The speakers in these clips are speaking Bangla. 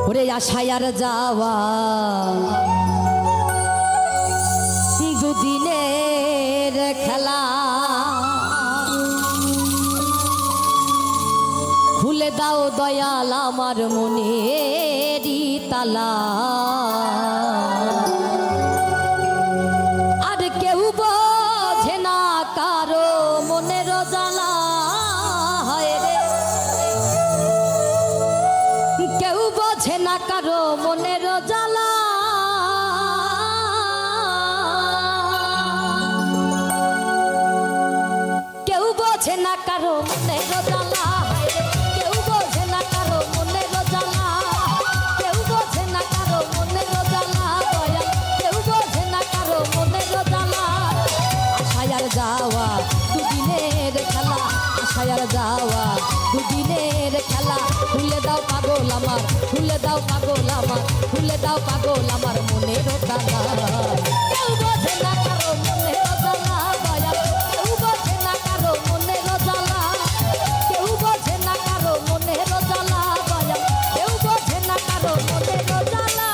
ওরে আশায় আর যাওয়া দুদিনের খেলা খুলে দাও দয়াল আমার মনেরই তালা আর কেউ বোঝে না কারো মনের জ্বালা হয় রে কেউ বোঝে না কারো মনের জ্বালা কেউ বোঝে না কারো মনের জ্বালা কেউ বোঝে না কারো মনের জ্বালা কেউ বোঝে না কারো মনের জ্বালা দয়া কেউ বোঝে না কারো মনের জ্বালা আশায় আর যাওয়া দুদিনের খেলা আশায় আর যাওয়া দুদিনের খেলা ভুলে দাও পাগল আমার ভুলে দাও পাগল আমার ভুলে দাও পাগল আমার মনের জ্বালা কেউ বোঝে না কারো মনের জ্বালা দয়া কেউ বোঝে না কারো মনের জ্বালা কেউ বোঝে না কারো মনের জ্বালা দয়া কেউ বোঝে না কারো মনের জ্বালা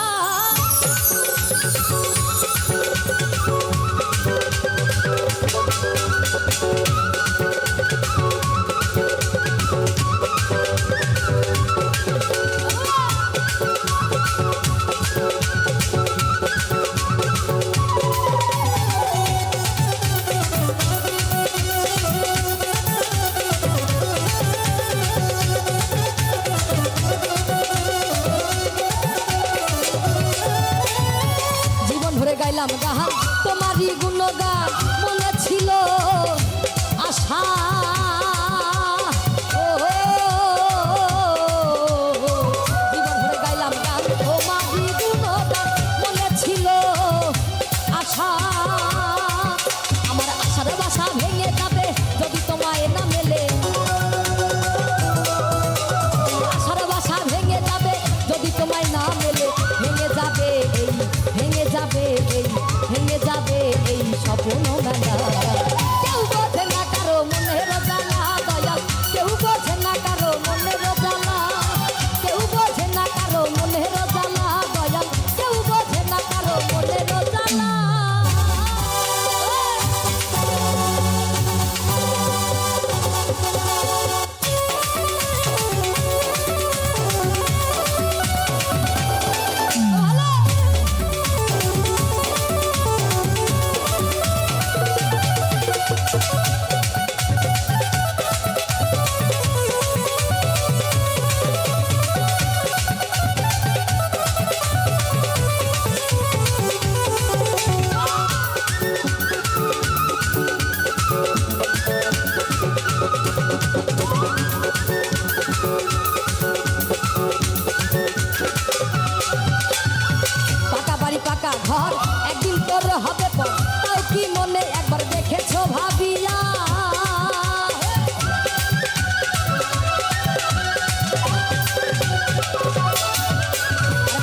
গাইলাম গান তোমারই গুণগান মনে ছিল আশা জীবন ভরে গাইলাম গান তোমারই গুণগান মনে ছিল আশা আমার আশার বাসা ভেঙে যাবে যদি তোমায় না মেলে আশার বাসা ভেঙে যাবে যদি তোমায় না মেলে ভেঙে যাবে ভেঙে যাবে এই স্বপ্ন মেলা কেউ বোঝে না কারো মনের জ্বালা দয়াল কেউ বোঝে না কারো মনের জ্বালা কেউ বোঝে না কারো মনের জ্বালা দয়াল কেউ বোঝে না কারো মনের জ্বালা ঘর একদিন তোর হবে পর তাও কি মনে একবার দেখেছো ভাবিয়া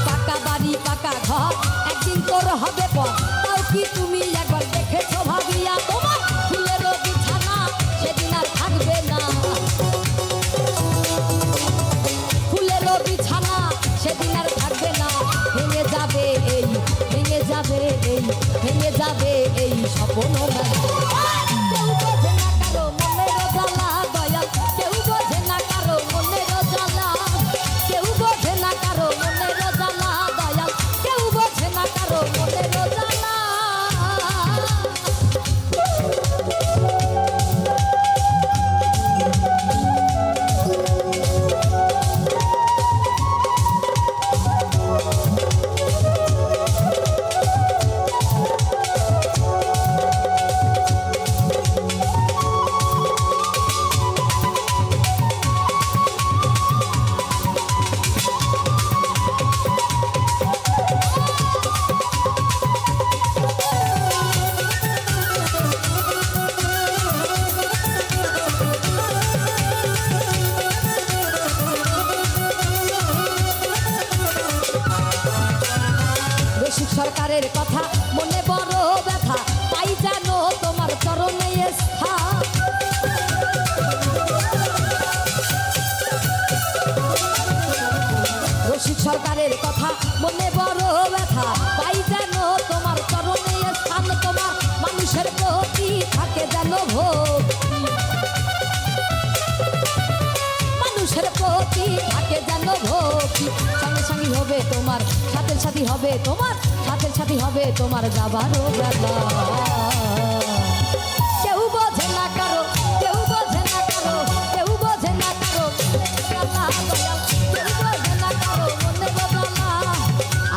পাকা বাড়ি পাকা ঘর একদিন তোর হবে পর তাও কি তুমি একবার দেখেছো ভাবিয়া তোমার ফুলের বিছানা সেদিন আর থাকবে না ফুলের বিছানা সেদিন আর থাকবে না ভেঙে যাবে এই ভেঙে যাবে এই স্বপ্ন কেউ বোঝে না কারো মনের জ্বালা দয়াল কেউ বোঝে না কারো মনের জ্বালা কেউ বোঝে না কারো মনের জ্বালা দয়াল কেউ বোঝে না কারো মনের জ্বালা সরকারের কথা মনে বড় ব্যথা পাই জানো তোমার চরণে স্থান রসিক সরকারের কথা মনে বড় ব্যথা পাই যেন তোমার চরণে স্থান তোমার মানুষের প্রতি থাকে যেন ভক্তি মানুষের প্রতি থাকে যেন ভক্তি সঙ্গে সঙ্গী হবে তোমার সাথে সাথী হবে তোমার সাথে সাথী হবে তোমার যাবারও বেলা কেউ বোঝে না কারো কেউ বোঝে না কারো কেউ বোঝে না কারো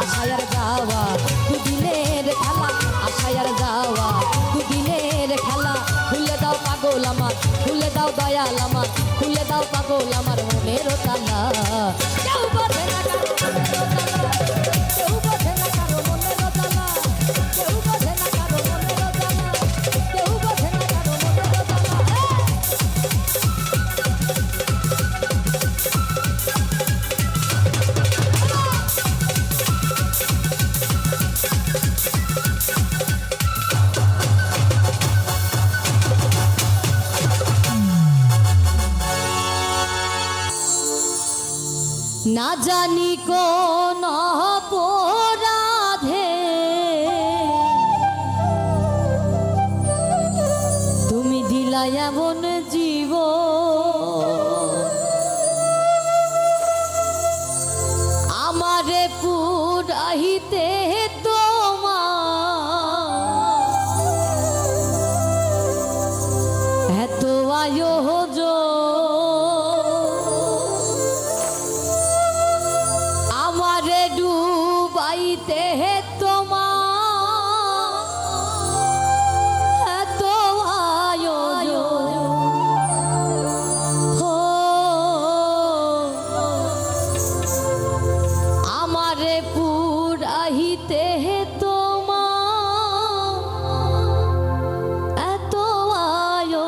আশায়ার যাওয়া দুদিনের খেলা আশায়ার যাওয়া দুদিনের খেলা খুলে দাও পাগল আমার খুলে দাও দয়াল আমার খুলে দাও পাগল আমার মনের তালা কেউ বোঝে না কারো কেউ বোঝে না কারো মনের তালা কেউ বোঝে না কারো মনের তালা কেউ বোঝে না কারো মনের তালা না জানি কোন অপরাধে তুমি দিলা এমন জীব আমারে পুরাহিতে তোমার এত আয়োজন ডুবাইতে তোমার এত আয়োজন আমারে পুরাহিতে তোমার এত আয়োজন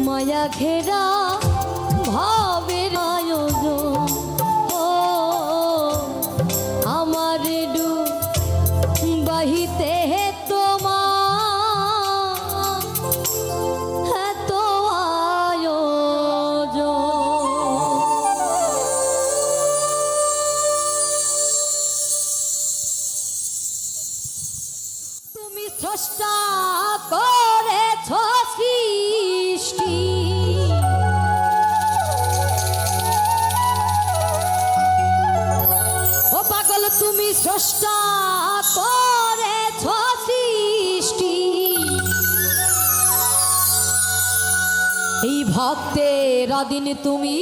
মায়া ঘেরা ভাবের আয়োজন আমার ডুবাহিতে তোমার এত আয়োজন তুমি স্রষ্টা করেছ সৃষ্টি ও পাগল তুমি স্রষ্টা করেছ সৃষ্টি এই ভক্তের অদিন তুমি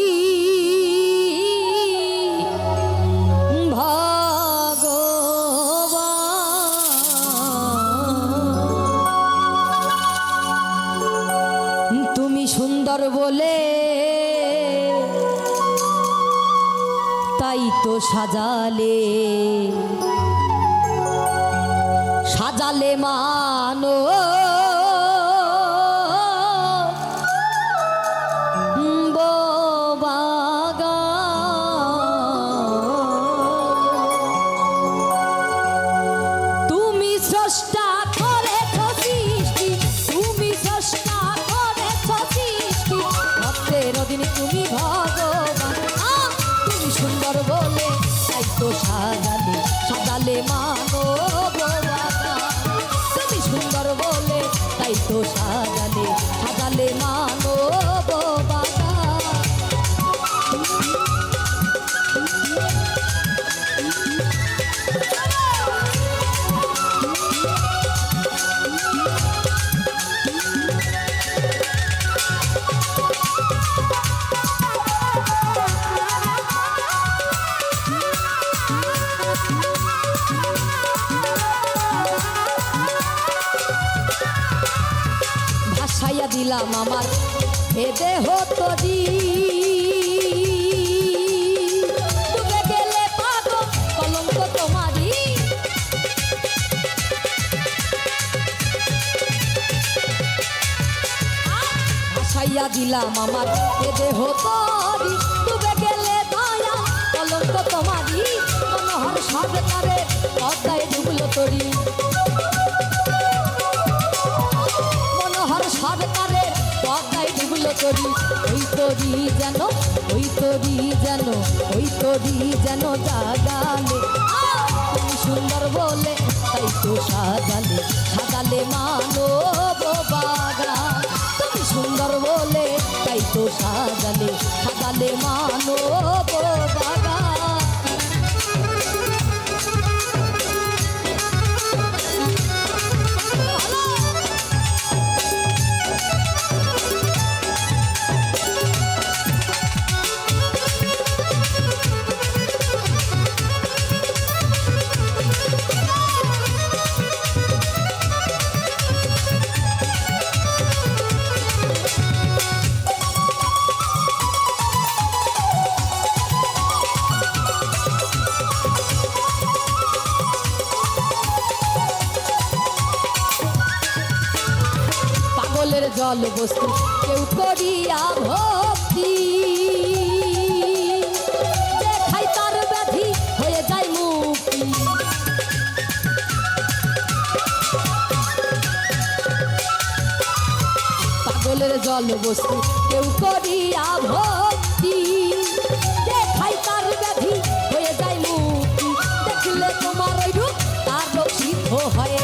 ভগবান তুমি সুন্দর বলে তাই তো সাজালে সাজালে মানো তুমি ভগবান তুমি সুন্দর বলে তাই তো সাজালে সাজালে মানব তুমি সুন্দর বলে তাই তো সাজালে সাজালে মানব ভাসাইয়া দিলাম আমার এ দেহ তরি ডুবে গেলে পাগল কলঙ্ক তোমারি ভাসাইয়া দিলাম আমার এ দেহ তরি ডুবে গেলে দয়া কলঙ্ক তোমারি মনোহর সরকারের পদ্মায় ডুবলো তরি সরকারের পদ্মায় ডুবলো তরি ওই তরি যেন ওই তরি যেন ওই তরি যেন জাগালে তুমি সুন্দর বলে তাই তো সাজালে সাজালে মানব বাগান তুমি সুন্দর বলে তাই তো সাজালে সাজালে মানব বাগান জল বস্তু কেউ করিয়া ভক্তি দেখাই তার ব্যাধি হয়ে যায় মুক্তি পাগলের জল বস্তু কেউ করিয়া ভক্তি দেখাই তার ব্যাধি হয়ে যায় মুক্তি দেখলে তোমার ওই রূপ তার রোগ সিদ্ধ হয়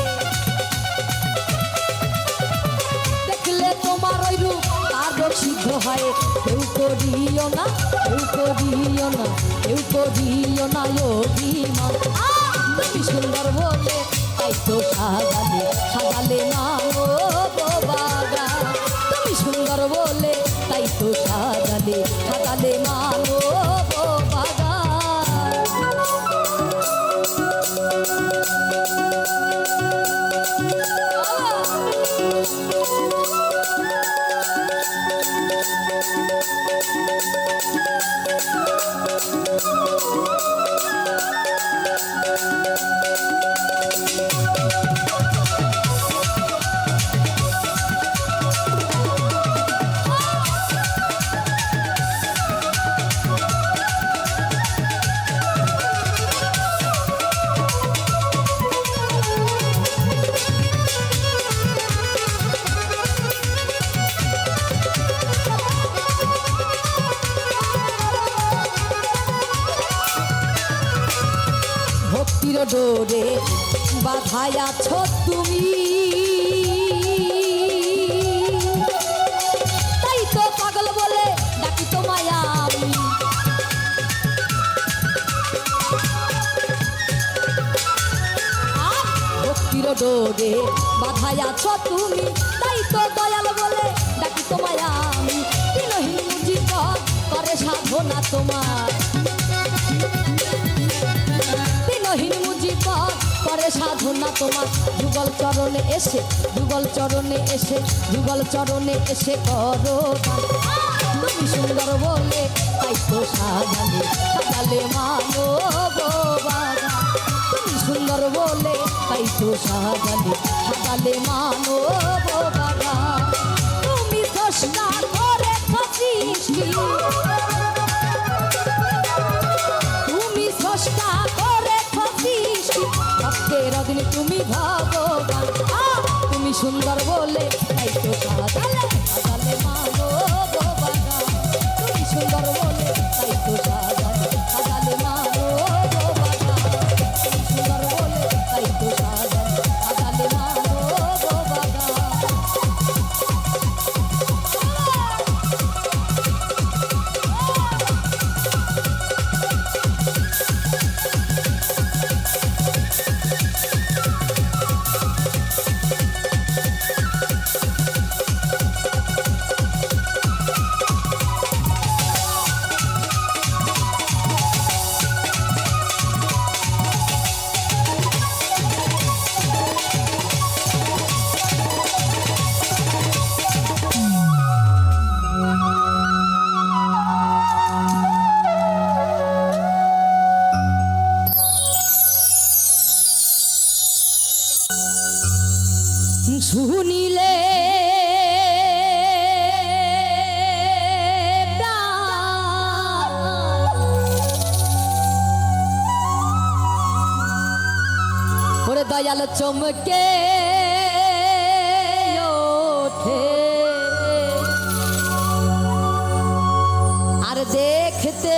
তোমার ওই রূপ তার রোগ সিদ্ধ হয় কেউ করিও না কেউ করিও না কেউ করিও না অভিমান তুমি সুন্দর বলে তাই তো সাজালে সাজালে মানব বাগান তুমি সুন্দর বলে তাই তো সাজালে সাজালে মানব বাগান ডোরে বাধায় আছো তুমি তাই তো পাগল বলে ডাকি তোমায় আমি ভক্তির ডোরে বাধায় আছো তুমি তাই তো দয়াল বলে ডাকি তোমায় আমি করে সাধনা তোমার দিনহীন মুজিবর করে সাধনা তোমার যুগল চরণে এসে যুগল চরণে এসে যুগল চরণে এসে করো তুমি সুন্দর বলে তাই তো সাজালে সাজালে মানো বাবা তুমি সুন্দর বলে তাই তো সাজালে সাজালে মানো বাবা তুমি চেষ্টা করে সৃষ্টি তুমি চেষ্টা করে সৃষ্টি ভক্তের অধীনে তুমি ভগবান তুমি সুন্দর বলে তাই তো সাজালে সাজালে মানো বাবা তুমি সুন্দর বলে তাই তো সাজালে সাজালে মানো বাবা তুমি সুন্দর বলে তাই তো সাজালে সাজালে মানো বাবা শুনিলে ওরে দয়াল চমকে ওঠে আর দেখতে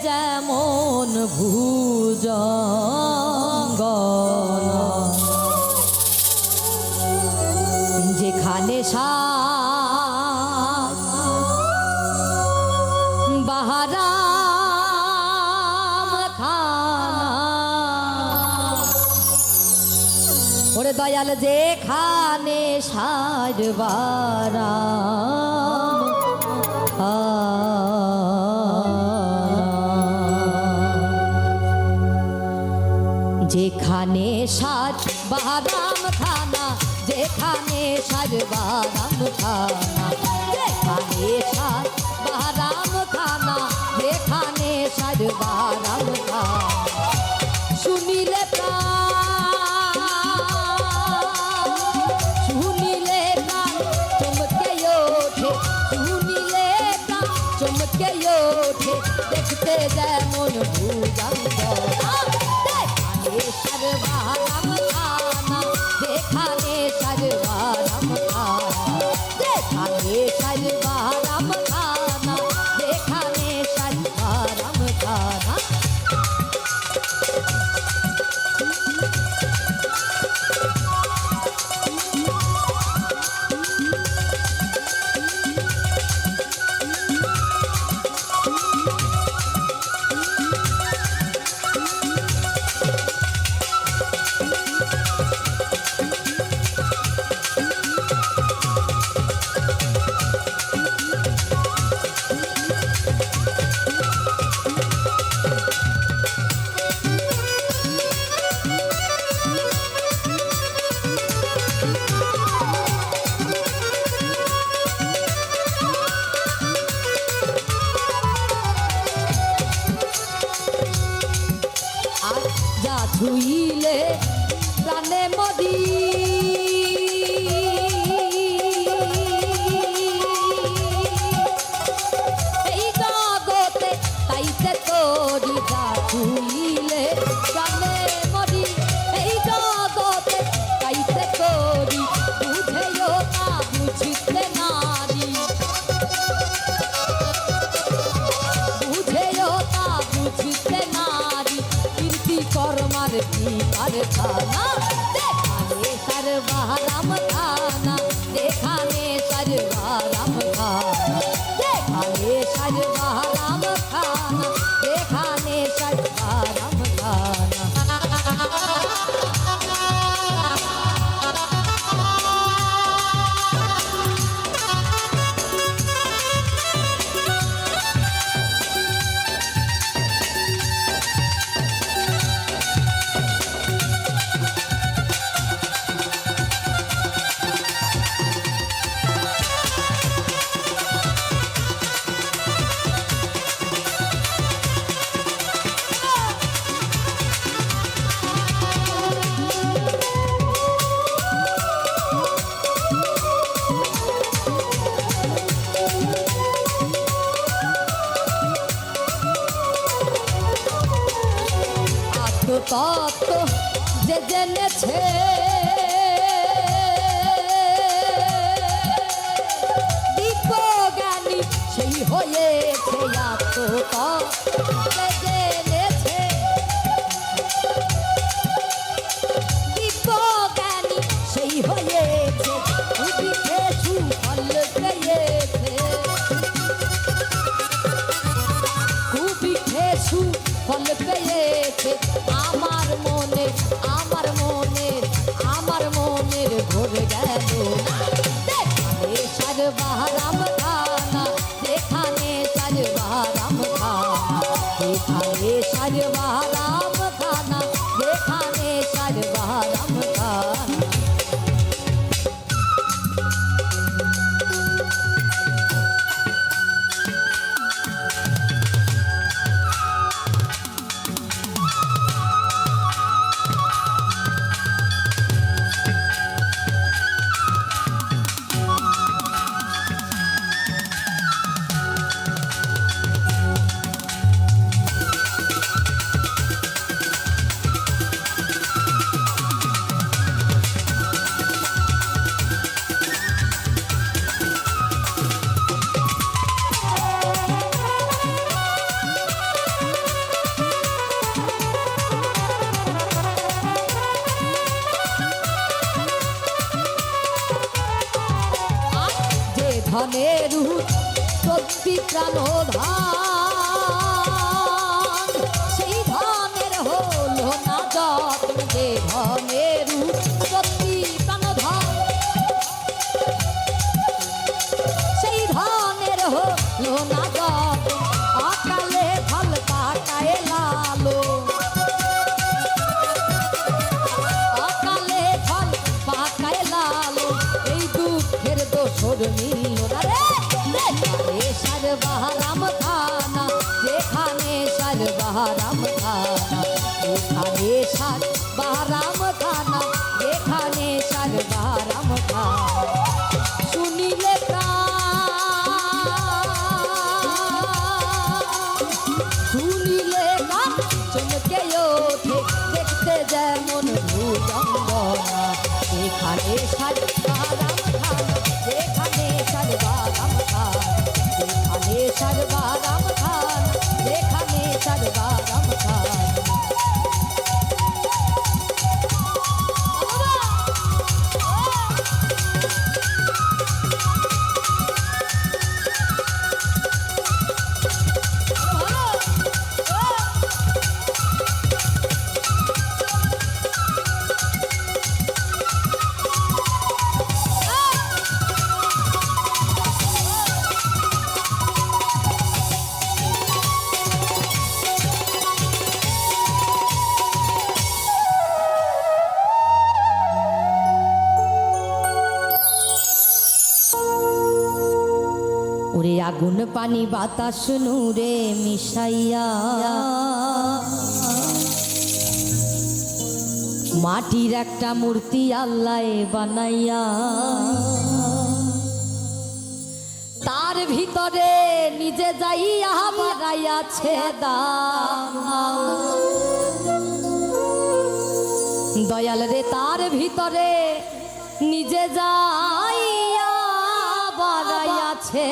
যেমন ভুজঙ্গল যেখানে বাহারাম খানা ওরে দয়াল যেখানে সারবারাম যেখানে সাজ বাহারাম খানা যেখানে সাজ বাহারাম খানা যেখানে সাজ বাহারাম খানা যেখানে সাজ বাহারাম খানা শুনিলে শুনিলে চমকে ওঠে শুনিলে চমকে ওঠে দেখতে যেমন ভুজঙ্গ সর্বারাম খানা যেখানে সর্বারাম খানা যেখানে সর্বারাম খানা যেখানে সর্বারাম খানা ছুইলে প্রাণে মদি এই জগতে তাইতে তোরি যা ছুইলে প্রাণে মদি এই জগতে তাইতে তোরি বুঝেও তা বুঝিতে নারী বুঝেও তা বুঝিতে নারী কীর্তি কর্মার কি কারখানা যেখানে সর্বারাম খানা যেখানে সর্বারাম খানা যেখানে সর্বারাম খানা যেখানে সর্বারাম খানা তত্ত্ব যে জেনেছে দিব্যজ্ঞানী সেই হয়েছে আত্মতত্ত্ব যে জেনেছে দিব্যজ্ঞানী সেই হয়েছে উদিতে সুফল পেয়েছে কুপিঠে সুফল পেয়েছে আমার মনের ভরে গেল যেখানে সারবারাম খানা যেখানে সারবারাম খানা যেখানে সারবারাম খানা যেখানে সারবারাম খানা ধনের সত্যি প্রাণধান সেই ধনের হলো না যত্ন যে ধনের সত্যি প্রাণধান সেই ধনের হলো না যত্ন অকালে ফল পাকায় লালো অকালে ফল পাকায় লালো এই দুঃখের দোষর মিলল না রে যেখানে সারবারাম খানা যেখানে সারবারাম খানা যেখানে সারবারাম খানা যেখানে সারবারাম খানা শুনিলে শুনিলে গান চমকে ওঠে দেখতে যেমন ভুজঙ্গনা যেখানে সারবারাম খানা যেখানে সারবারাম খানা যেখানে সারবারাম খানা যেখানে সারবারাম খানা ওরে আগুন পানি বাতাস নূরে মিশাইয়া মাটির একটা মূর্তি আল্লাহ বানাইয়া তার ভিতরে নিজে যাইয়া বানাইয়াছে দয়াল রে তার ভিতরে নিজে যাইয়া বানাইয়াছে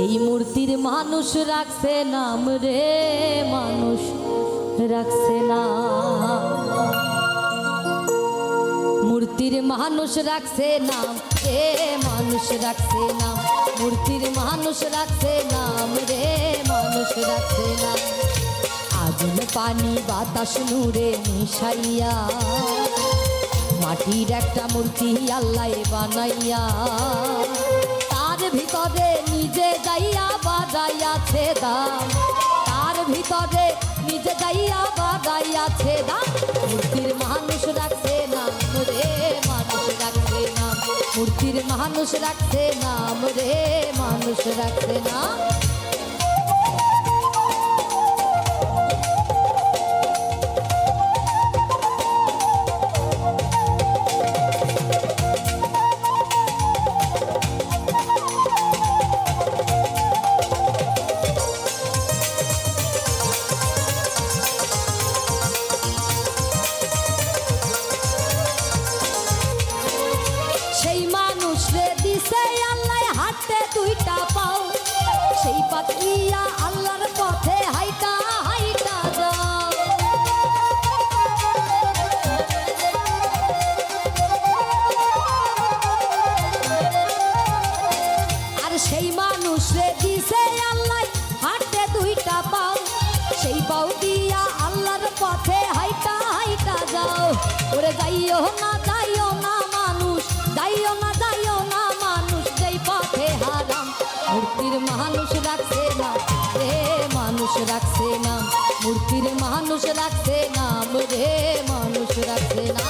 এই মূর্তির মানুষ রাখছে নাম রে মানুষ রাখছে না মূর্তির মানুষ রাখছে নাম রে মানুষ রাখছে নাম মূর্তির মানুষ রাখছে নাম রে মানুষ রাখছে নাম আগুন পানি বাতাস নূরে মিশাইয়া মাটির একটা মূর্তি আল্লাহ বানাইয়া তার ভিতরে নিজে যাইয়া বাজাইয়াছে দাম তার ভিতরে নিজে যাইয়া বাজাইয়াছে দাম মূর্তির মানুষ রাখছে নাম রে মানুষ রাখছে নাম মূর্তির মানুষ রাখছে নাম রে মানুষ রাখছে নাম মূর্তির মানুষ রাখছে না রে মানুষ রাখছে না মূর্তির মানুষ রাখছে নাম রে মানুষ রাখছে না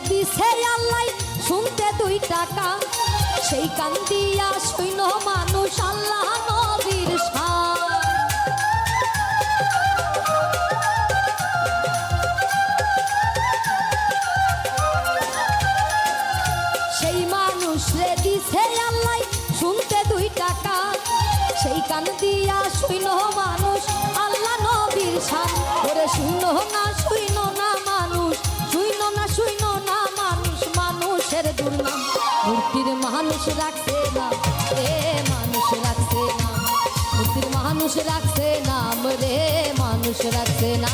দিছে আল্লাহ শুনতে 2 টাকা সেই কান দিয়া শুইন মানুষ আল্লাহ নবীর শান সেই মানুষ রে দিছে আল্লাহ শুনতে 2 টাকা সেই কান দিয়া শুইন মানুষ আল্লাহ নবীর শান ওরে শুইনো না মানুষ শুইনো না মানুষ মানুষের দুর্নাম মূর্তির মানুষ রাখছে না রে মানুষ রাখছে না মূর্তির মানুষ রাখছে নাম রে মানুষ রাখছে না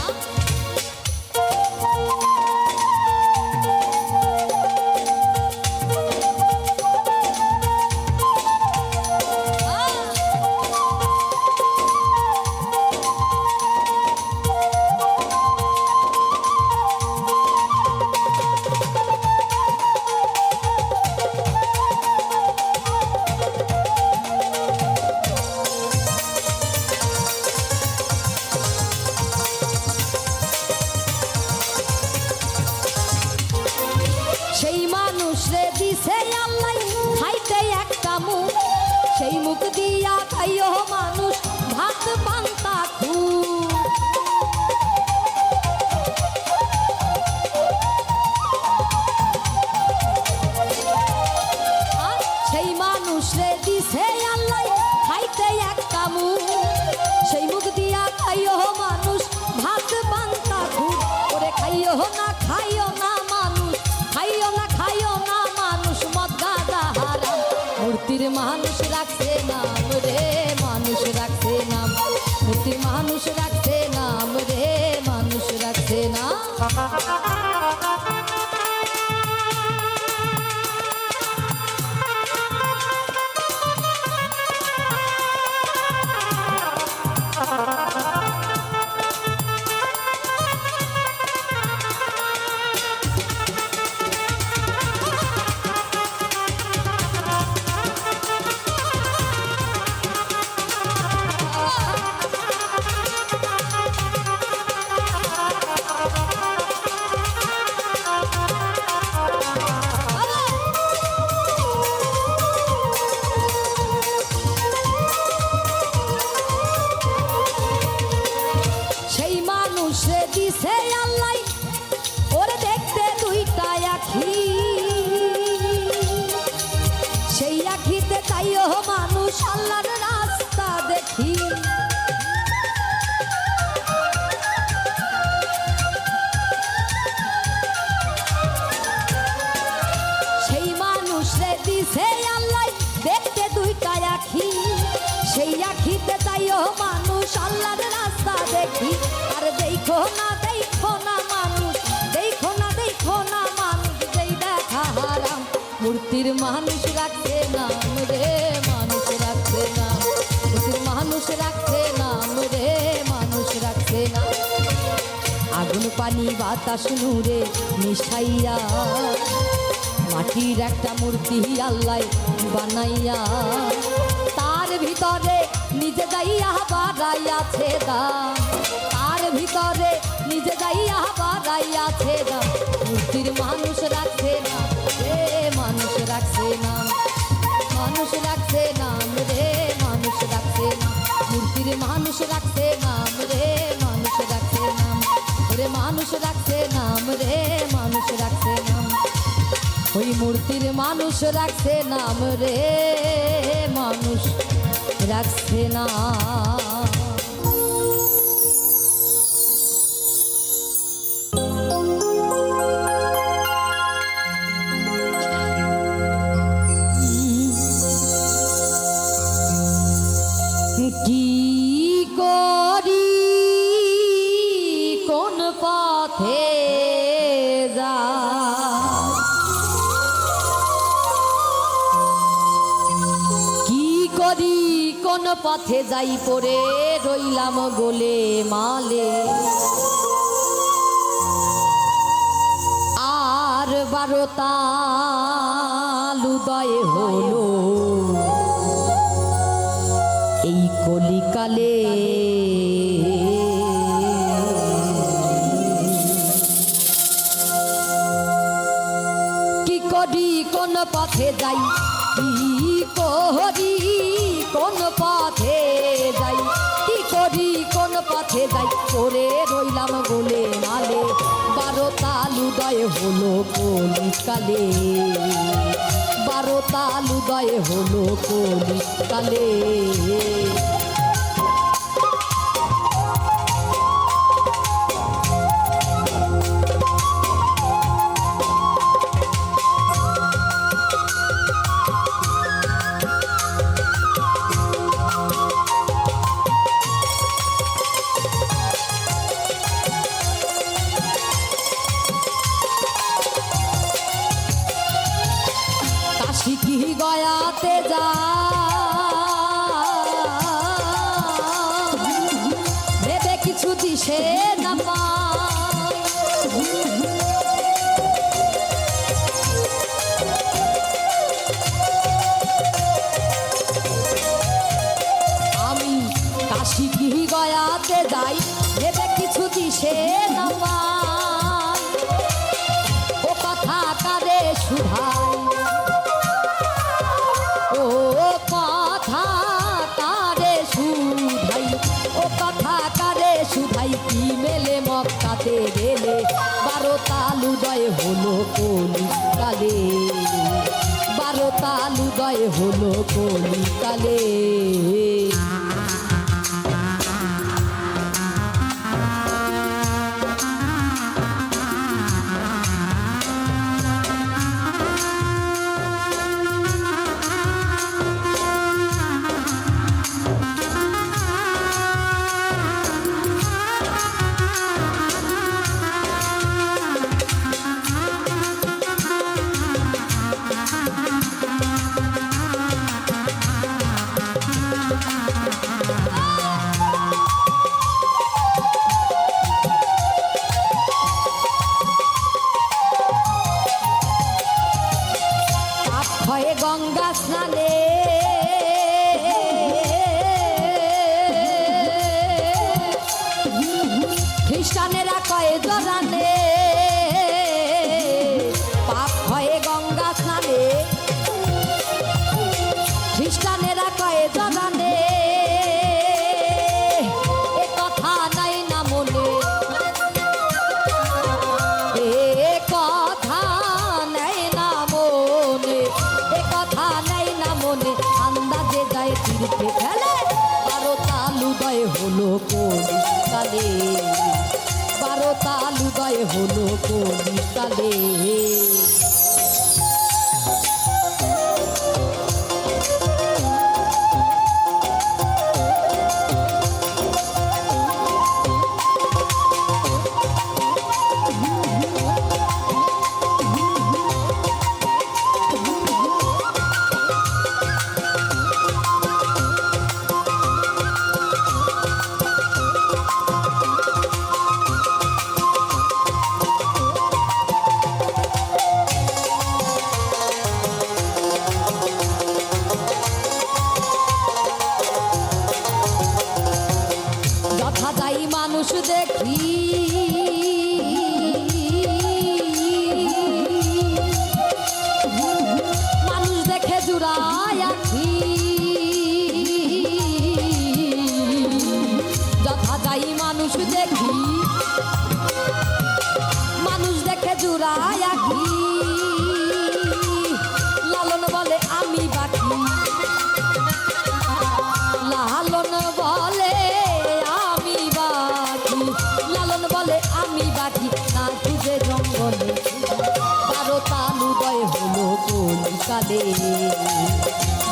দিছে আল্লাহ খাইতে একটা মুখ সেই মুখ দিয়া খাইও মানুষ ভাত পান্তা খুব সেই মানুষ রে দিছে আল্লাহ খাইতে একটা মুখ সেই মুখ দিয়া খাইও মানুষ ভাত পান্তা খুব ওরে খাইও না মানুষ খাইও না মানুষ মদ গাঁজা হারাম মূর্তির মানুষ রাখছে নাম রে মানুষ রাখছে নাম মূর্তির মানুষ রাখছে নাম রে মানুষ রাখছে না দিছে আল্লাহ ওরে দেখতে 2টা আখি সেই আখিতে তাইও মানুষ আল্লাহর রাস্তা দেখি সেই মানুষ রে দিছে আল্লাহ দেখতে 2টা আখি সেই আখিতে তাইও মানুষ আল্লাহর রাস্তা দেখি আর দেখো না মানুষ যেই দেখা হারাম মূর্তির মানুষ রাখছে নাম রে মানুষ রাখছে নাম মূর্তির মানুষ রাখছে নাম রে মানুষ রাখছে না আগুন পানি বাতাস নূরে মিশাইয়া মাটির একটা মূর্তি আল্লাহ বানাইয়া তার ভিতরে নিজে যাইয়া বাড়াইয়াছে দাম তার ভিতরে নিজে যাইয়া বাড়াইয়াছে দাম মূর্তির মানুষ রাখছে না রে মানুষ রাখছে না মানুষ রাখছে নাম রে মানুষ রাখছে না মূর্তির মানুষ রাখছে নাম রে মানুষ রাখছে নাম রে মানুষ রাখছে নাম রে মানুষ রাখছে নাম ওই মূর্তির মানুষ রাখছে নাম রে মানুষ রাখছে না কি করি কোন পথে যা কি করি কোন পথে যাই পড়ে রইলাম গোলে মালে আর 12টা উদয় হলো এই কলিকালে কি করি কোন পথে যাই কি করি কোন পথে যাই কি করি কোন পথে যাই করে রইলাম গোলে মালে 12টা উদয় হলো কলিকালে 12টা উদয় হলো কলিকালে কাশি গয়াতে যা ভেবে কিছু দিশে না পাই আমি কাশি গয়াতে যাই ভেবে কিছু দিশে না পাই ও কথা কারে শুধাই ও কথা কারে শুধাই ও কথা কারে শুধাই কি মেলে মক্কাতে গেলে 12টা উদয় হলো কলিকালে 12টা উদয় হলো কলিকালে হয়ে গঙ্গা স্নানে খ্রিস্টানেরা কয়ে জরানে পাপ হয়ে গঙ্গা স্নানে খ্রিস্টানেরা কয়ে জরানে এ কথা নাই না মনে এ কথা নাই না মনে এ কথা নাই না মনে আন্দাজে যায় তীর্থে ফেলে 12টা উদয় হলো কলিকালে 12টা উদয় হলো কলিকালে মানুষ দেখি মানুষ দেখে জুড়ায় আখি যথা যাই মানুষ দেখি মানুষ দেখে জুড়ায় আখি লালন বলে আমি বাকি লালন বলে লালন বলে আমি বাকি না খুঁজে জঙ্গলে 12টা উদয় হলো কলিকালে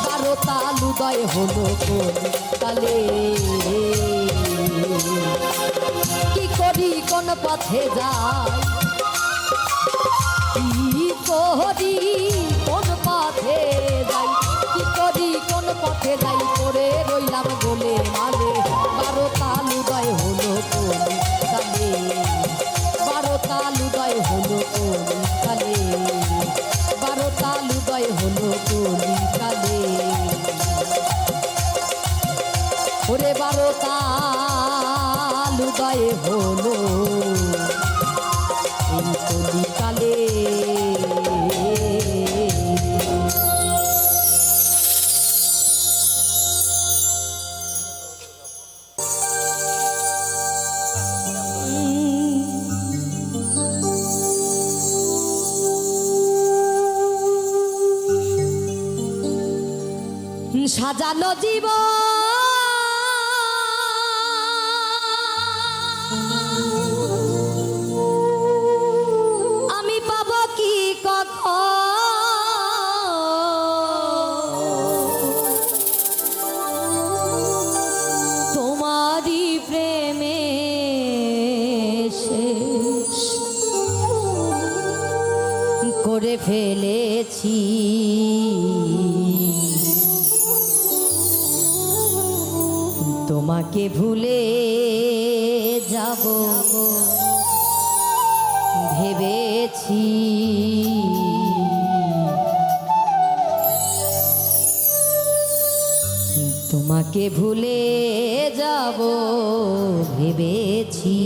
12টা উদয় হলো কলিকালে করি কোন পথে যাই, কি করি কোন পথে যাই, কি করি কোন পথে যাই, করে রইলাম বলে মালে 12 তাল উদয় হলো কলি কালে, 12 তাল উদয় হলো কলি কালে, 12 তাল উদয় হলো কলি কালে, ওরে 12 তাল উদয় হলো এই কলি কালে। সাজানো জীবন আমি পাবো কি কখন, তোমারই প্রেমে শেষ করে ফেলেছি, তোমাকে ভুলে যাব ভেবেছি, তোমাকে ভুলে যাব ভেবেছি।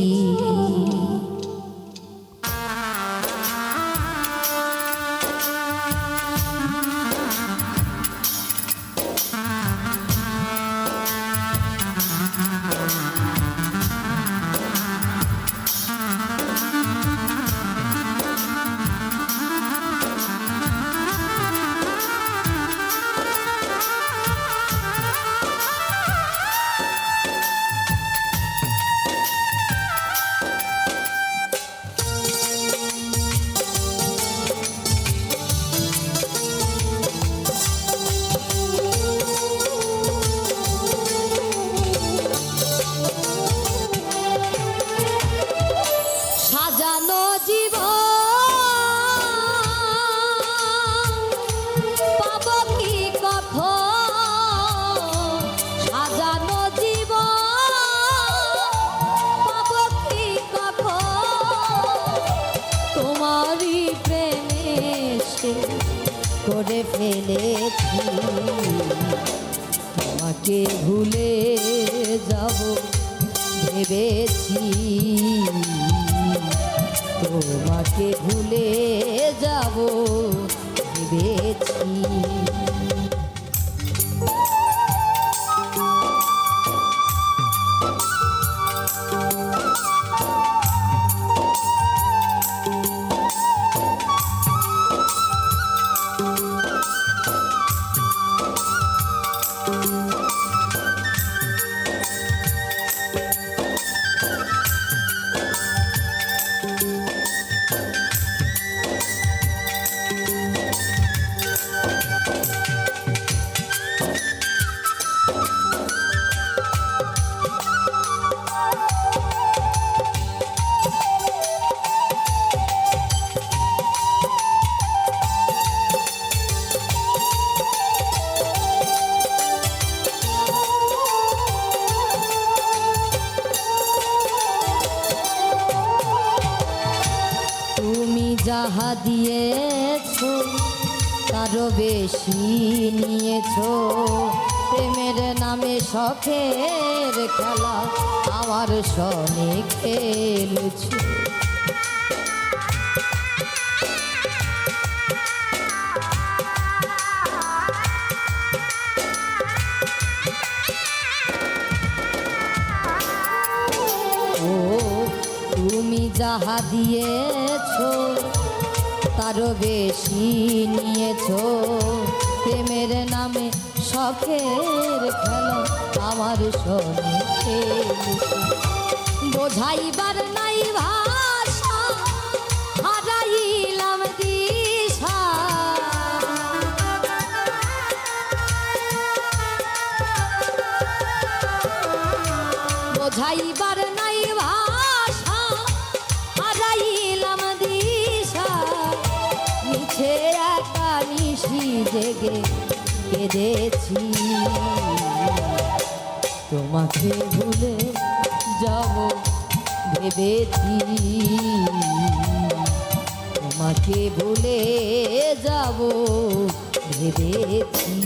সাজানো জীবন পাবো কি কখন, সাজানো জীবন পাবো কি কখন, তোমারই প্রেমে শেষ করে ফেলেছি, তোমাকে ভুলে যাব ভেবেছি, তোমাকে ভুলে যাব ভেবেছি। যাহা দিয়েছো তারও বেশি নিয়েছো, প্রেমের নামে শখের খেলা আমার সনে খেলেছো। ও তুমি যাহা দিয়েছো তারও বেশি নিয়েছো, প্রেমের নামে শখের খেলা আমার সনে খেলেছো। বোঝাইবার নাই ভাষা হারাইলাম দিশা, বোঝাইবার নাই ভাষা থেকে কেঁদেছি, তোমাকে ভুলে যাব ভেবেছি, তোমাকে ভুলে যাব ভেবেছি।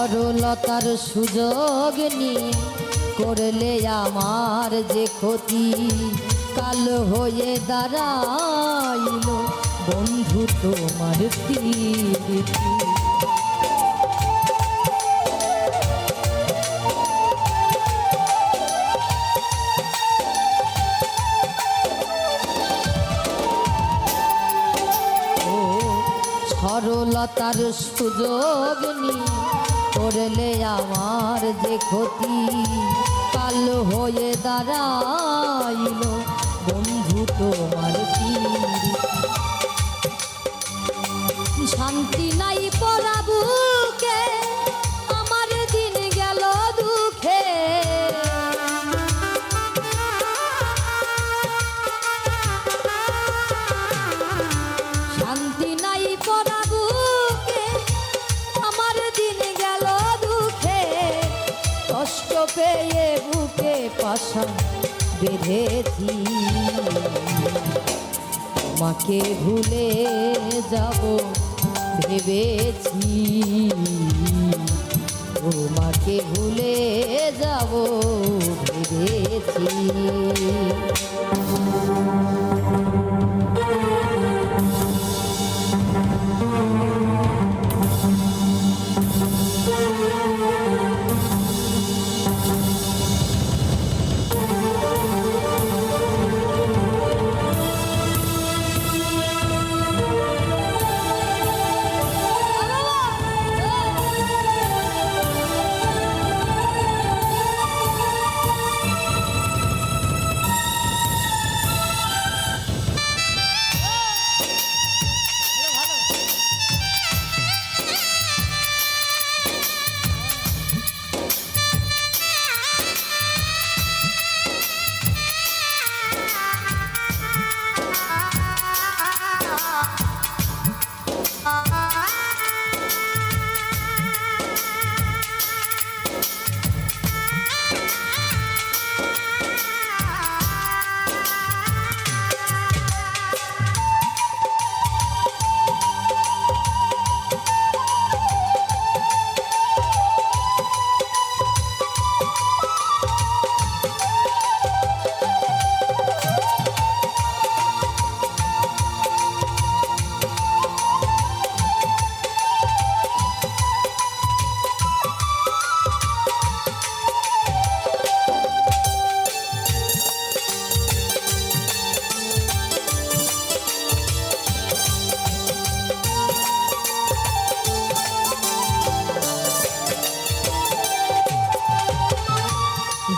সরলতার সুযোগ নিয়ে করলে আমার যে ক্ষতি, কাল হয়ে দাঁড়াইল বন্ধু তোমার প্রীতি। সরলতার সুযোগ নিয়ে করলে আমার যে ক্ষতি, কাল হয়ে দাঁড়াইল বন্ধু তোমার প্রীতি। শান্তি নাই পরাবুকে আমার দিন গেল দুঃখে, শান্তি নাই পরাবুকে আমার দিন গেল দুঃখে, কষ্ট পেয়ে বুকে পাশা বেঁধেছি, তোমাকে ভুলে যাব ভেবেছি, তোমাকে ভুলে যাব ভেবেছি।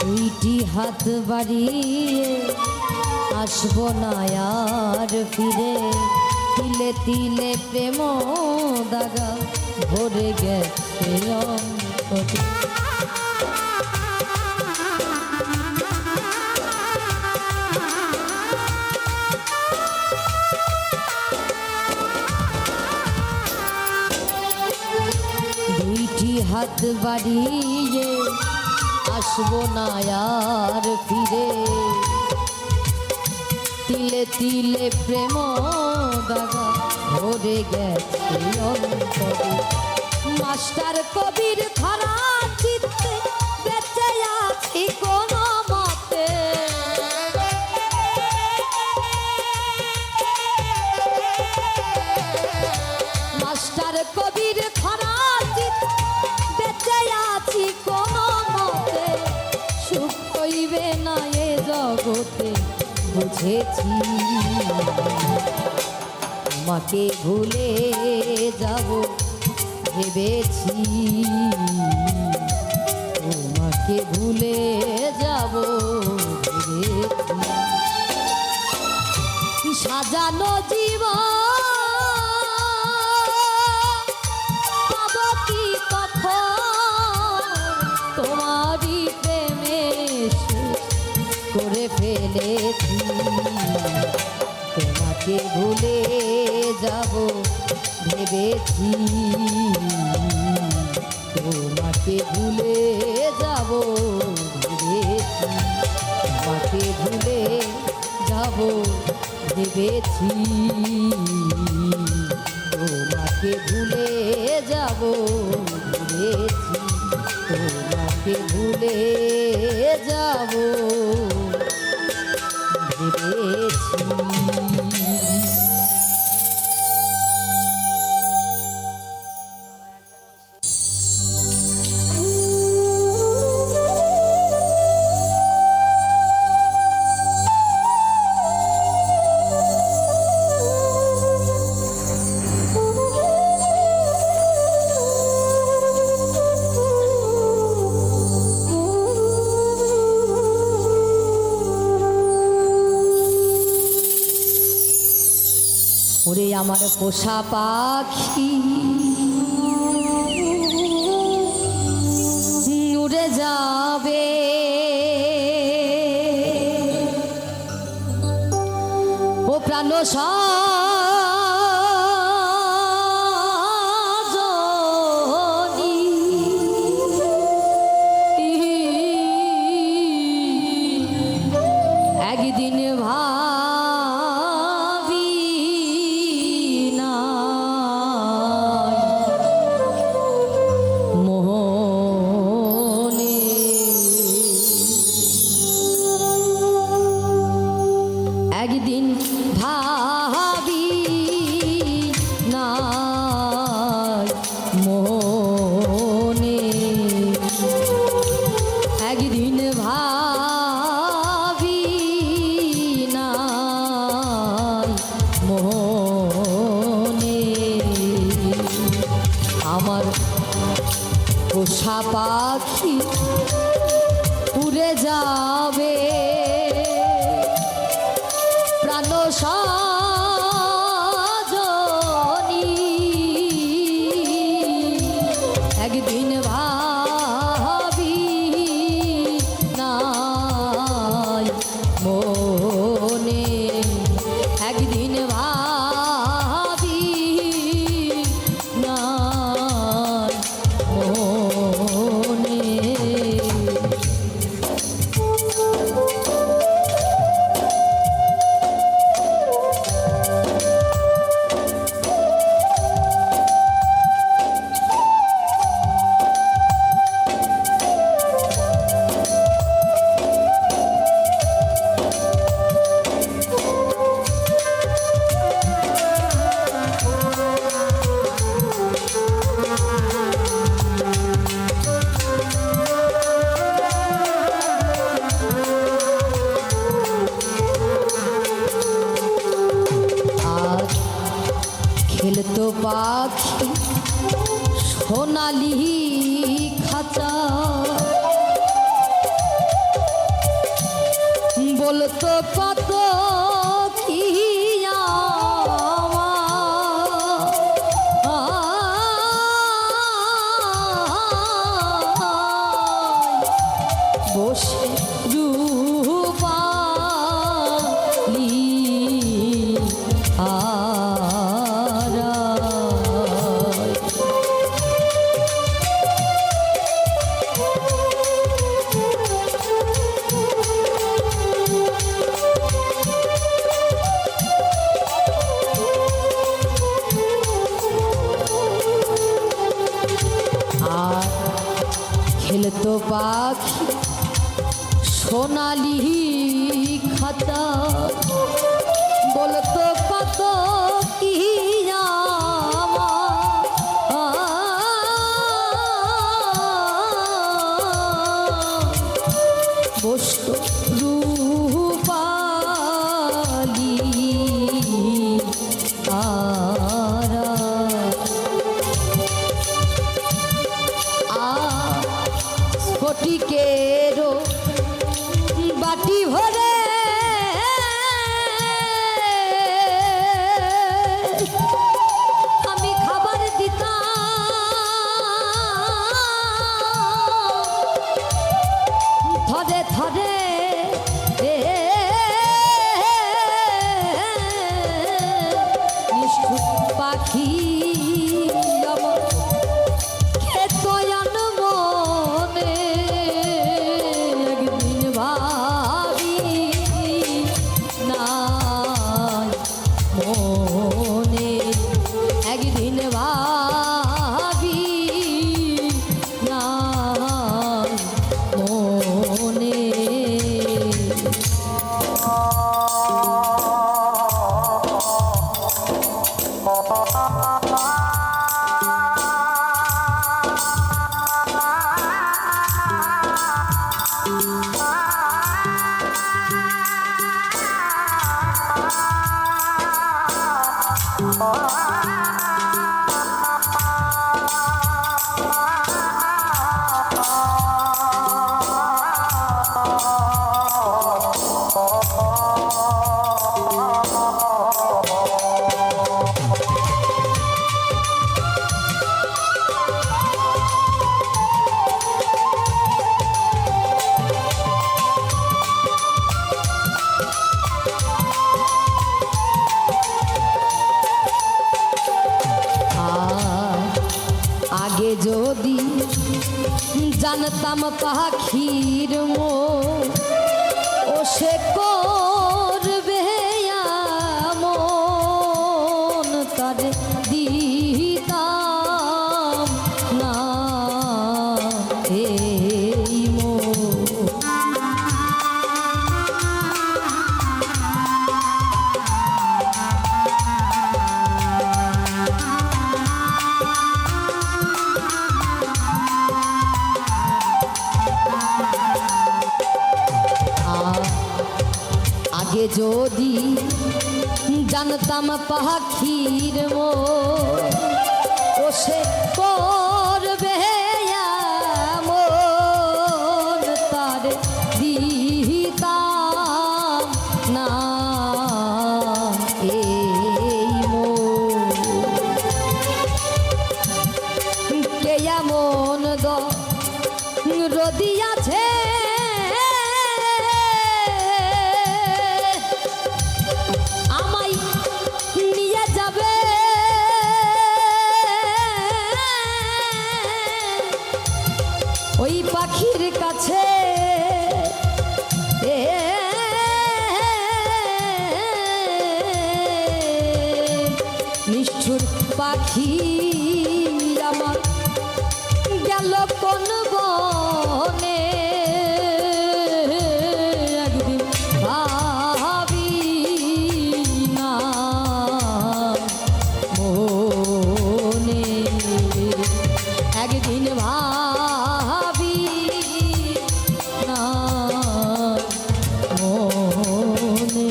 দুইটি হাত বাড়িয়ে আসবো না আর ফিরে, তিলে তিলে প্রেম দাগা ভরে গেছে অন্তরে। হাত বাড়িয়ে আসবো না আর ফিরে। তিলে তিলে প্রেম দাগা ভরে গেছে অন্তরে। মাস্টার কবির খারা চিত্তে বেঁচে আছি কোনো মতে। মাস্টার কবির খারা চিত্তে বেঁচে আছি কোনো মতে। সুখ হইবে না এ জগতে বুঝেছি। তোমাকে ভুলে যাব ভেবেছি। তোমাকে ভুলে যাব ভেবেছি। সাজানো জীবন পাবো কি কখন তোমারই প্রেমে শেষ করে ফেলেছি। তোমাকে ভুলে যাব ভেবেছি। তোমাকে ভুলে যাব ভেবেছি। তোমাকে ভুলে যাব ভেবেছি। তোমাকে ভুলে যাব ভেবেছি। তোমাকে ভুলে যাব ভেবেছি। ওরে আমার পোষা পাখি উড়ে যাবে। ও প্রাণ সজনী একদিন একদিন ভাবি না মনে। একদিন ভাবি না মনে। আমার পোষা পাখি উড়ে যাবে। প্রাণ সজনী একদিন ভাবি নাই মনে। একদিন ভাবি নাই মনে। খেলতো পাখি সোনালি খাঁচা। বলতো কত কি বসে রূপালি খেলতো পাখি সোনালি খাতা বলতো কত কি বসত রূপালি স্ফটিকেরও বাটি ভরে আমি খাবার দিতাম ধরে ধরে নিষ্ঠুর পাখি আমার খেত মনে একদিন ভাবি না মনে একদিন ভাবি না মনে আগে যদি জানতাম পাখির ও সে করবে মন তার দিতাম না এই মন আগে যদি জানতাম পাখির ও সে করবে মন তার দিতাম না এই মন কে এমন রদিয়াছে ওই পাখির কাছে নিষ্ঠুর পাখি আমার গেল কোন বনে একদিন ভাবি না মনে একদিন ভাবি না মনে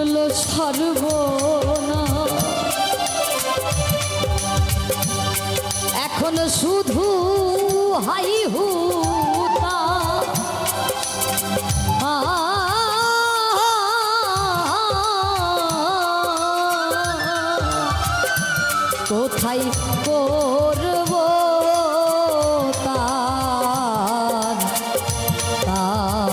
করলো সর্বনাশ এখন শুধু হাই হুতা কোথায় করব তার তালাশ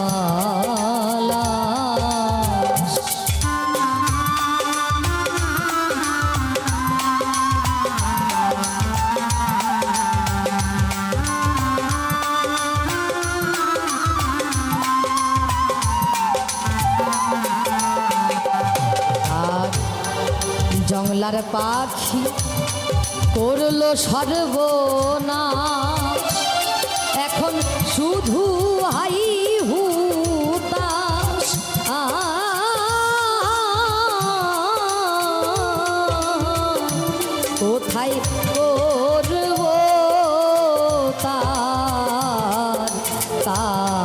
আর জংলার পাখি করলো সর্বনাশ এখন শুধু হাই হুতাশ কোথায় করব তার তালাশ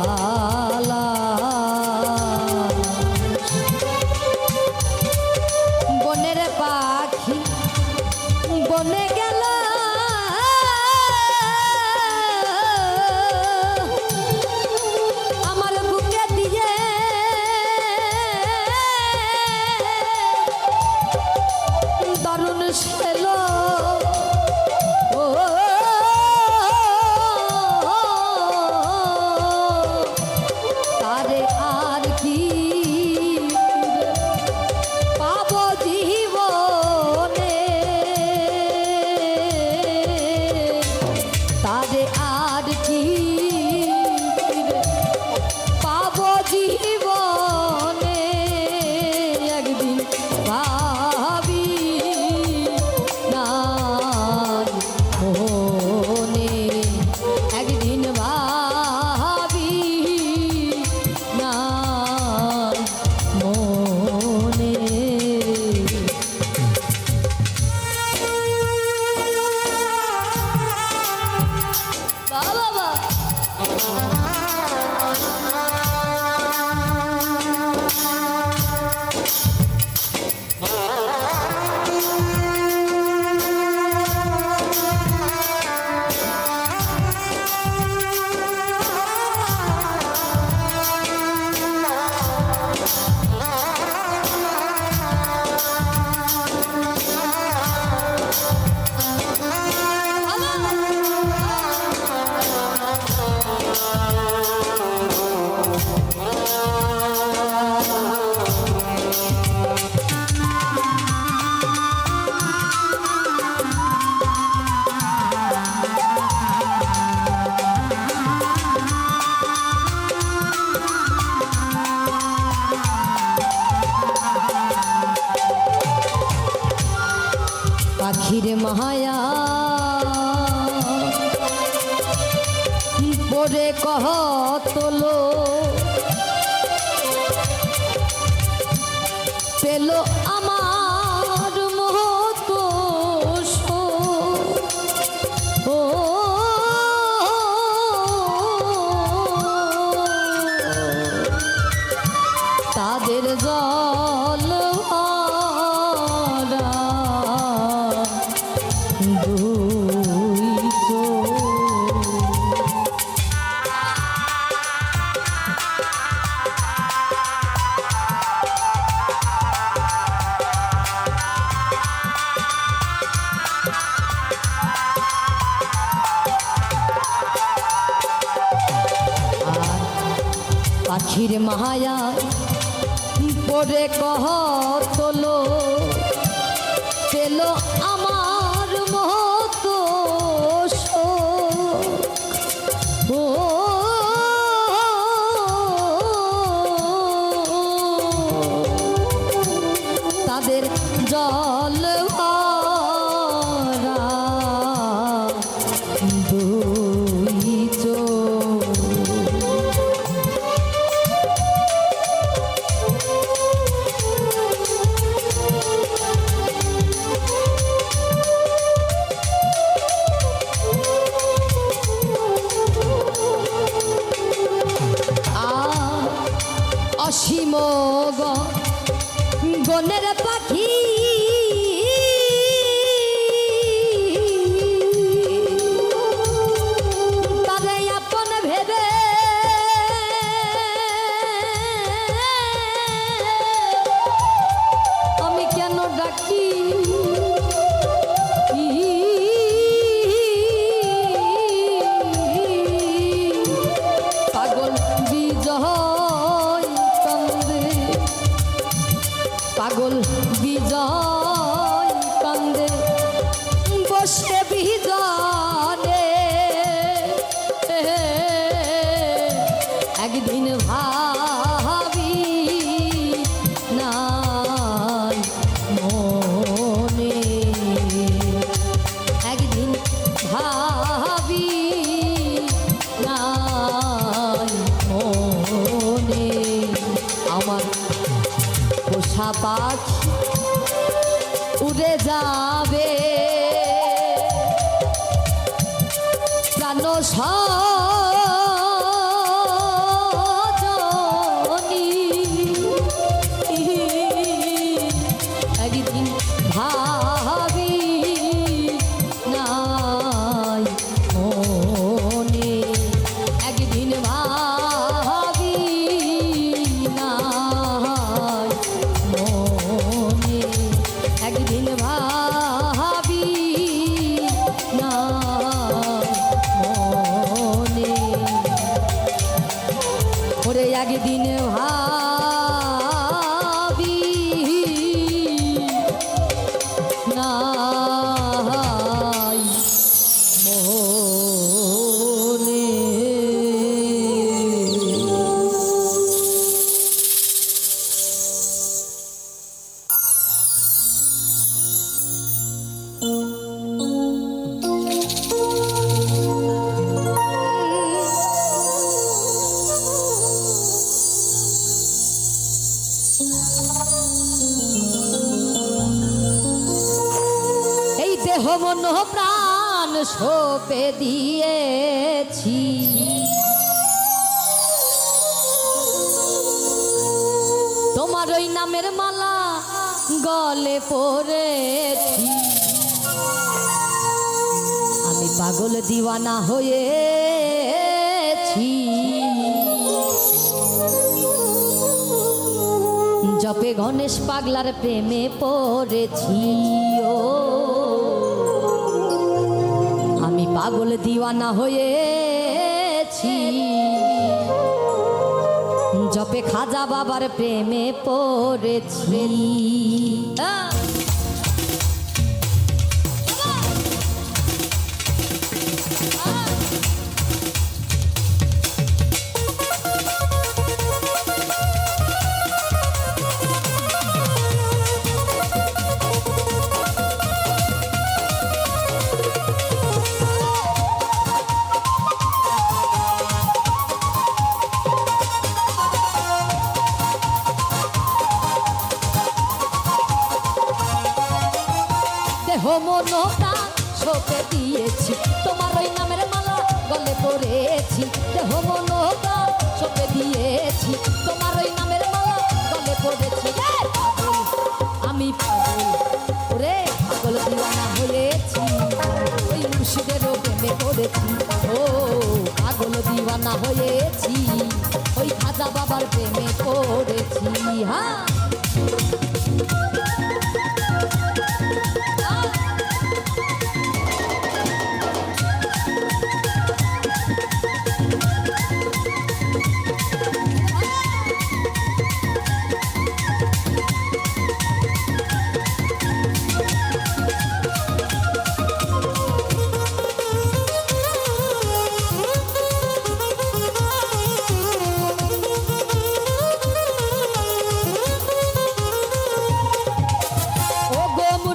বনের পাখি বনে গেল আমার বুকে দিয়ে দারুণ ছিল ও তারে আর কি পাবো জীবনে তারে আর কি পাবো জীবনে একদিন ভাবি নাই মনে একদিন ভাবি নাই মনে বাবা পাখির মায়া পরে কহতলো পেল আমার মতো ও তাদের জল দুই চোখ পাখির মায়া পরে কহতলো পেল আমার মতো ও তাদের জল দুই চোখ অসীম বনের পাখি তারে আপন ভেবে আমি কেন ডাকি পাগল বিজয় কান্দে পাগল বিজয় কান্দে বসে বিজনে একদিন ভাবি নাই মনে একদিন ভাবি নাই মনে আমার পোষা পাখি উড়ে যাবে প্রাণ সজনী একদিন ভাবি নাই মনে একদিন ভাবি নাই মনে একদিন ভাবি নাই মনে ওরে একদিন ভাবি নাই মনে এই দেহ মন প্রাণ সঁপে দিয়েছি তোমার ওই নামের মালা গলে পড়েছি আমি পাগল দিওয়ানা হয়েছি জপে গণেশ পাগলার প্রেমে পড়েছি ও আমি পাগল দিওয়ানা হয়েছি জপে খাজা বাবার প্রেমে পড়েছি মন প্রাণ সঁপে দিয়েছি তোমার ওই নামের মালা গলে পড়েছি দেহ মন প্রাণ সঁপে দিয়েছি তোমার ওই নামের মালা গলে পড়েছি পাগল আমি পাগল ওরে পাগল দিওয়ানা হয়েছি ওই মুর্শিদেরও প্রেমে পড়েছি ও পাগল দিওয়ানা হয়েছি ওই খাজা বাবার প্রেমে পড়েছি হ্যাঁ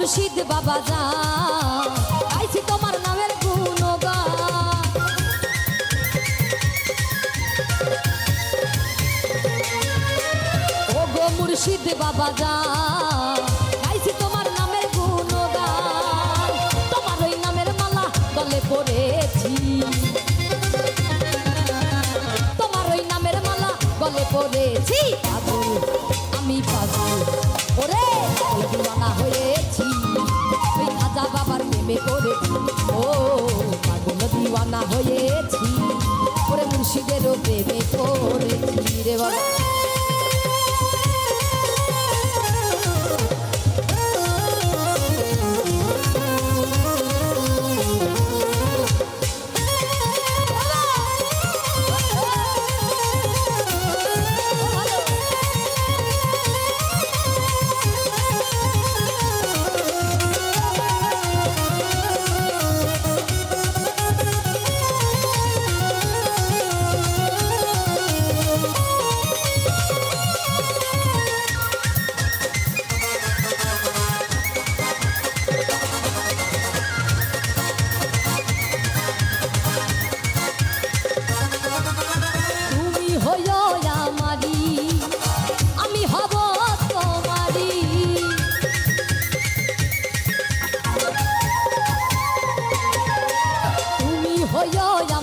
মুর্শিদ বাবা যা গাইছি তোমার নামের গুণগান ও গো মুর্শিদ বাবা যা গাইছি তোমার নামের গুণগান তোমার ওই নামের মালা গলে পড়েছি তোমার ওই নামের মালা গলে পড়েছি পাগল আমি পাগল ওরে পাগল দিওয়ানা হয়েছি ওই খাজা বাবার প্রেমে পড়েছি ও পাগল দিওয়ানা হয়েছি ওরে মুর্শিদেরও প্রেমে পড়েছি রে বাবা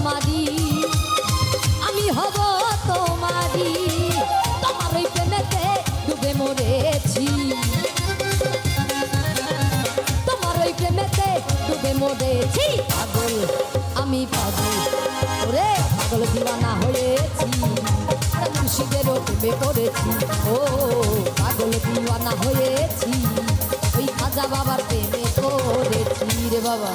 আমারি আমি হব তোমারি তোমার ওই প্রেমেতে ডুবে মরেছি তোমার ওই প্রেমেতে ডুবে মরেছি পাগল আমি পাগল ওরে পাগল দিওয়ানা হয়েছি মুর্শিদেরও প্রেমে পড়েছি ও পাগল দিওয়ানা হয়েছি ওই খাজা বাবার প্রেমে পড়েছি রে বাবা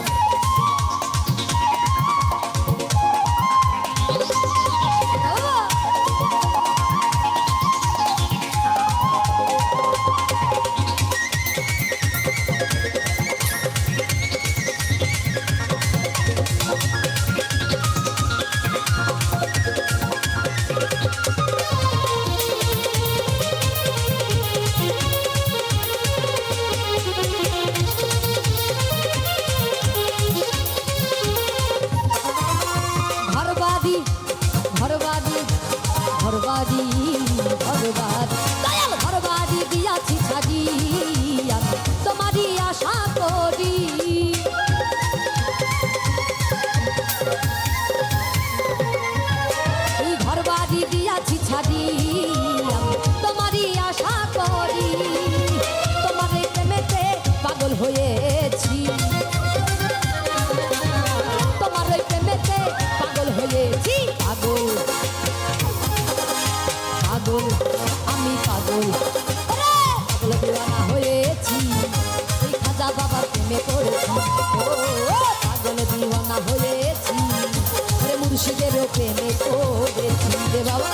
ঘরবাড়ি ঘরবাড়ি দয়াল ঘরবাড়ি দিয়াছি ছাড়ি আমি তোমারই আশা করি এই ঘরবাড়ি দিয়াছি ছাড়ি আমি তোমারই আশা করি তোমার প্রেমেতে পাগল হয়েছি তোমার প্রেমেতে পাগল হয়েছি পাগল পাগল আমি পাগল পাগল দিওয়ানা হয়েছি ওই খাজা বাবার প্রেমে পড়েছি ও পাগল দিওয়ানা হয়েছি ওরে মুর্শিদেরও প্রেমে পড়েছি রে বাবা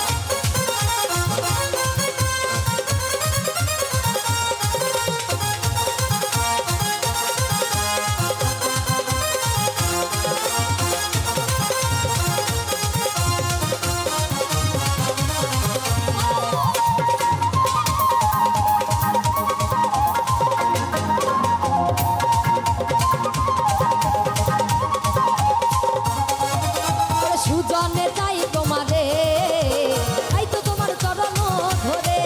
সুজনে চাই তোমারে তাই তো তোমার চরণ ধরে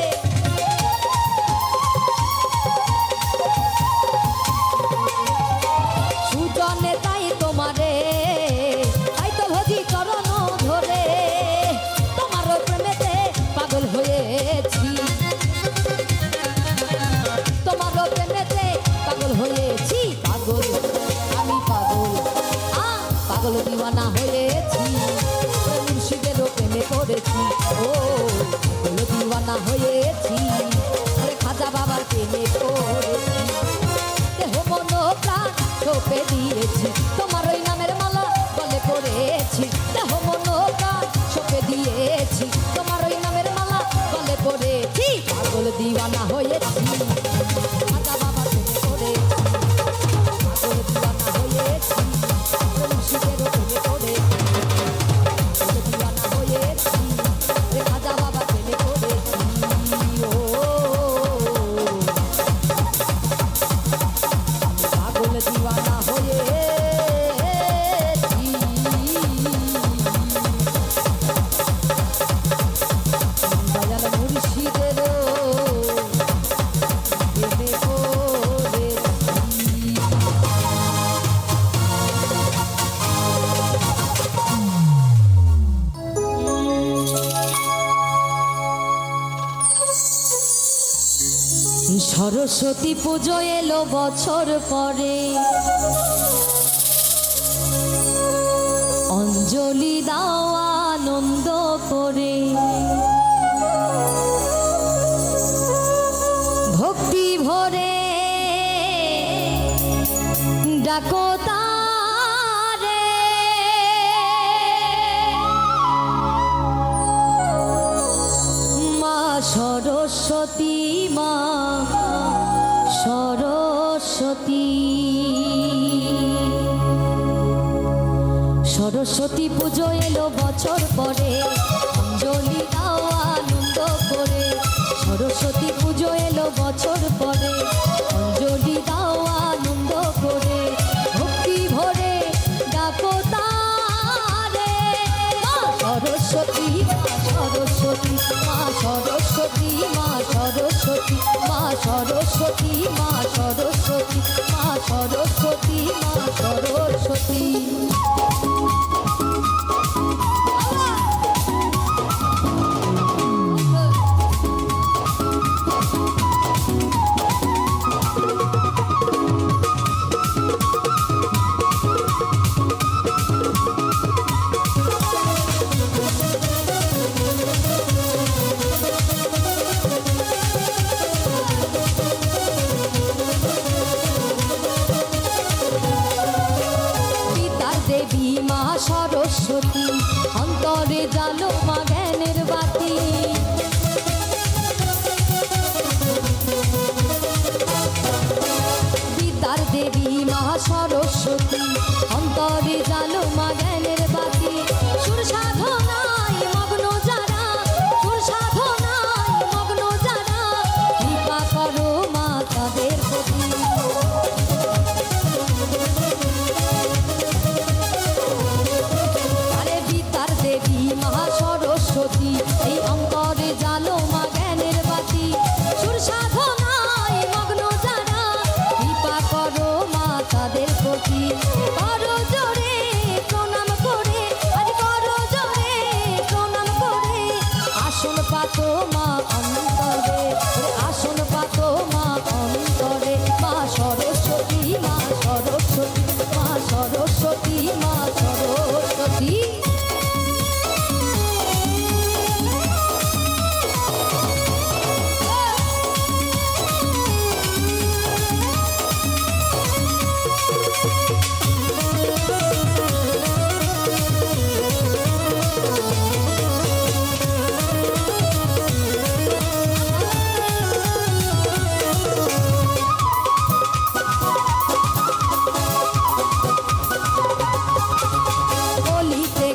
সুজনে চাই তোমারে তাই তো ভজি চরণ ধরে তোমার প্রেমেতে পাগল হয়েছি তোমার প্রেমেতে পাগল হয়েছি পাগল আমি পাগল পাগল দিওয়ানা হয়েছি মুর্শিদেরও প্রেমে পড়েছি ও পাগল দিওয়ানা হয়েছি খাজা বাবার প্রেমে পড়েছি দেহ মন প্রাণ ছোপে দিয়েছি তোমার ওই নামের মালা গলে পড়েছি দেহ মন প্রাণ ছোপে দিয়েছি তোমার ওই নামের মালা গলে পড়েছি পাগল দিওয়ানা হয়েছি খাজা বাবার প্রেমে পড়েছি পাগল দিওয়ানা হয়েছি মুর্শিদেরও প্রেমে পড়েছি পাগল দিওয়ানা হয়েছি খাজা বাবা প্রেমে পড়েছি ও পাগল দিওয়ানা হয়েছি দয়াল মুর্শিদেরও প্রেমে সরস্বতী পুজো এলো বছর পরে, অঞ্জলি দাও আনন্দ করে, ভক্তি ভরে ডাকো তারে, মা সরস্বতী, মা সরস্বতী। সরস্বতী পুজো এলো বছর পরে, অঞ্জলি দাও আনন্দ করে। সরস্বতী পুজো এলো বছর পরে, অঞ্জলি দাও আনন্দ করে, ভক্তি ভরে ডাকো তারে, মা সরস্বতী, মা সরস্বতী, মা সরস্বতী, মা সরস্বতী, মা সরস্বতী, মা সরস্বতী, মা সরস্বতী, মা সরস্বতী। দেবী মা সরস্বতী, অন্তরে জালো মা জ্ঞানের বাতি। বিদ্যার দেবী মা সরস্বতী, অন্তরে জালো মা জ্ঞানের বাতি। সুর সাধনায় মগ্ন যারা, সুর সাধনায় মগ্ন যারা, কৃপা করো মা তাদের প্রতি। দেবী মা সরস্বতী, এই অন্তরে জালো মা জ্ঞানের বাতি। সুর সাধনায় মগ্ন যারা, কৃপা করো মা তাদের প্রতি। করো জোরে প্রণাম করে, আজ করো জোরে প্রণাম করে, আসন পাতো মা অন্তরে, আসন পাতো মা অন্তরে। মা সরস্বতী, মা সরস্বতী, মা সরস্বতী, মা সরস্বতী।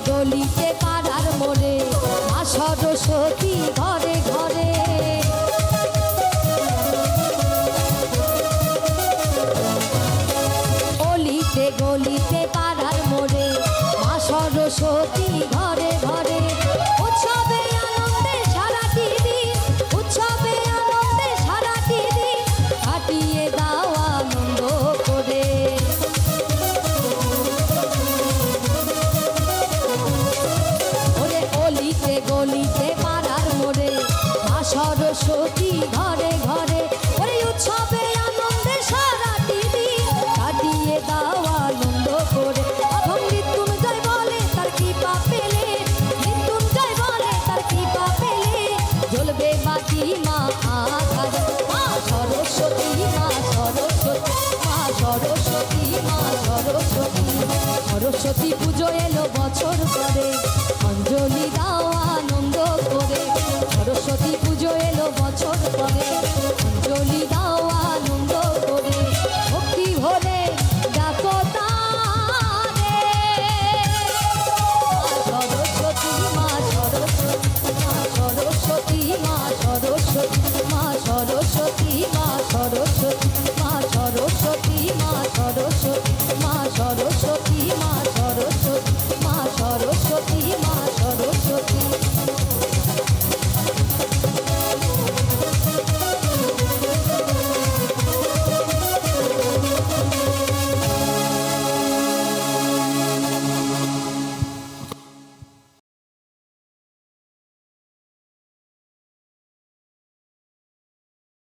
গলিতে পাড়ার মোড়ে মা সরস্বতী ঘরে ঘরে, অলিতে গলিতে পাড়ার মোড়ে মা সরস্বতী ঘরে ঘরে। উৎসবে আনন্দে সারাটি দিন, উৎসবে আনন্দে সারাটি দিন, কাটিয়ে দাও আনন্দ করে। গলিতে গলিতে পাড়ার মোড়ে মা সরস্বতী ঘরে ঘরে, ওই উৎসবে আনন্দে সারাটি দিন, কাটিয়ে দাও আনন্দ করে। এখন মৃত্যুঞ্জয় বলে তার কৃপা পেলে, মৃত্যুঞ্জয় বলে তার কৃপা পেলে, জ্বলবে বাতি মা আকাশ। মা সরস্বতী, মা সরস্বতী, মা সরস্বতী, মা সরস্বতী। সরস্বতী পুজো এলো বছর পরে, অঞ্জলি দাও আনন্দ করে। সরস্বতী পুজো এলো বছর পরে, অঞ্জলি দাও আনন্দ করে, ভক্তি ভরে ডাকো তারে। মা সরস্বতী, মা সরস্বতী, মা সরস্বতী, মা সরস্বতী, মা সরস্বতী।